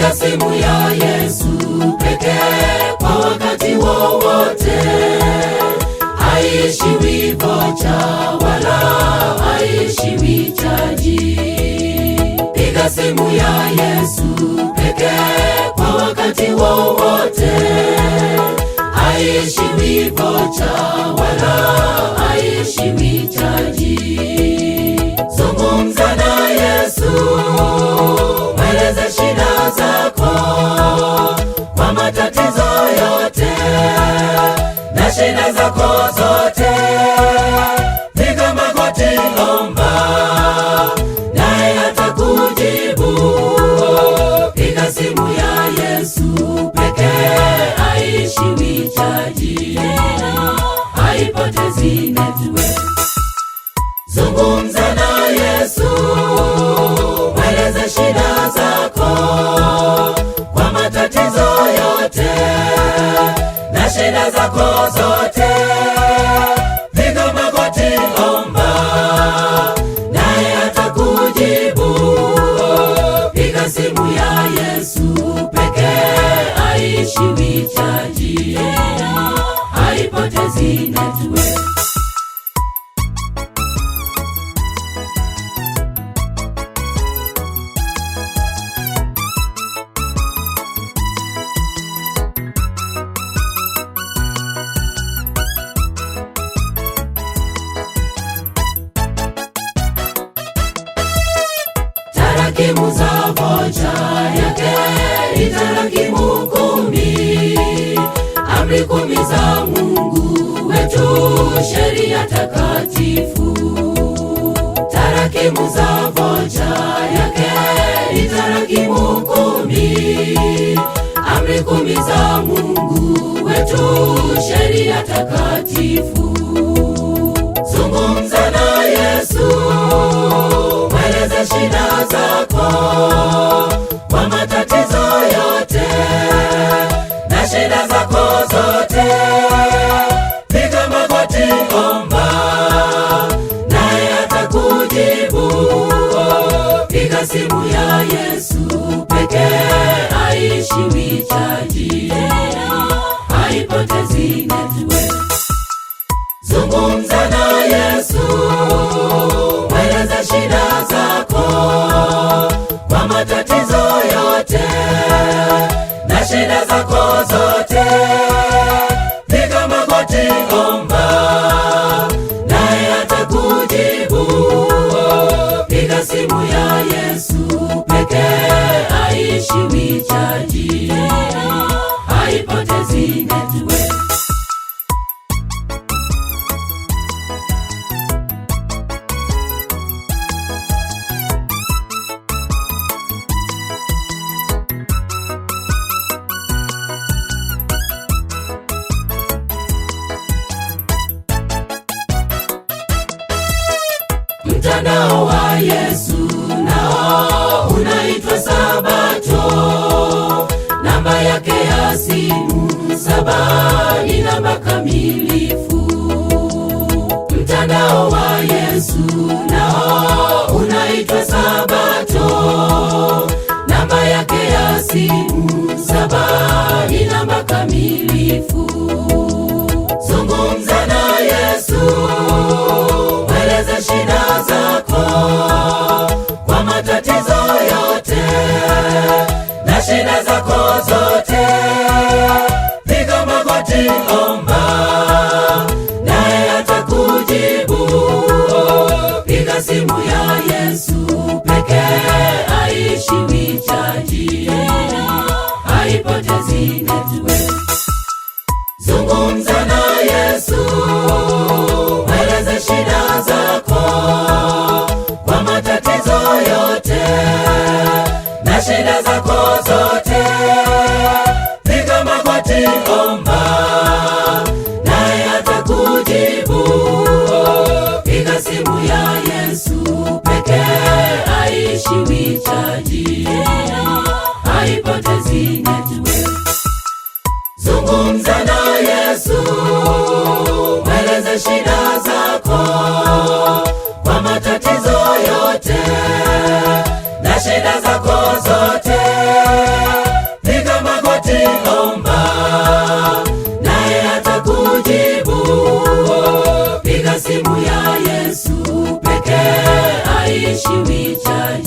Piga simu ya Yesu pekee kwa wakati wowote. Haishiwi vocha wala haishiwi chaji. Piga simu ya Yesu pekee kwa wakati wowote. Haishiwi vocha wala haishiwi chaji. Zungumza na Yesu, mweleze shida zako, kwa matatizo yote na shida zako zote. Piga magoti, omba, naye atakujibu. Piga simu ya Yesu pekee, haishiwi chaji, haipotezi network. Zungumza na Yesu, mweleze shida zako, kwa matatizo yote na shida zako zote. Piga magoti, omba, naye atakujibu. Piga simu ya Yesu pekee, haishiwi chaji, haipotezi network. Tarakimu za vocha yake ni tarakimu 10, amri 10 za Mungu wetu, sheria takatifu. Tarakimu za vocha yake ni tarakimu 10, amri 10 za Mungu wetu, sheria takatifu. Zungumza na Yesu, mweleze shida zako, kwa matatizo yote na shida zako zote. Piga magoti, omba, naye atakujibu. Piga simu ya Yesu pekee, haishiwi chaji, haipotezi network. Zungumza na Yesu, mweleze shida zako, kwa matatizo yote na shida zako zote. Piga magoti, omba, naye atakujibu. Piga simu ya Yesu pekee, haishiwi chaji, haipotezi network. Mtandao wa Yesu nao unaitwa Sabato. Namba yake ya simu 7 ni namba kamilifu. Mtandao wa Yesu nao unaitwa Sabato. Namba yake ya simu 7 ni namba kamilifu. Zungumza na Yesu, mweleze shida zako, kwa matatizo yote na shida zako zote. Piga magoti, omba, naye atakujibu. Piga simu ya Yesu pekee, haishiwi chaji, haipotezi network. Zungumza na Yesu, mweleze shida zako, kwa matatizo yote na shida zako zote. Piga magoti, omba, naye atakujibu. Piga simu ya Yesu pekee, haishiwi chaji, haipotezi network. Zungumza na Yesu, mweleze shida zako, kwa matatizo yote na shida zako zote. haishiwi chai.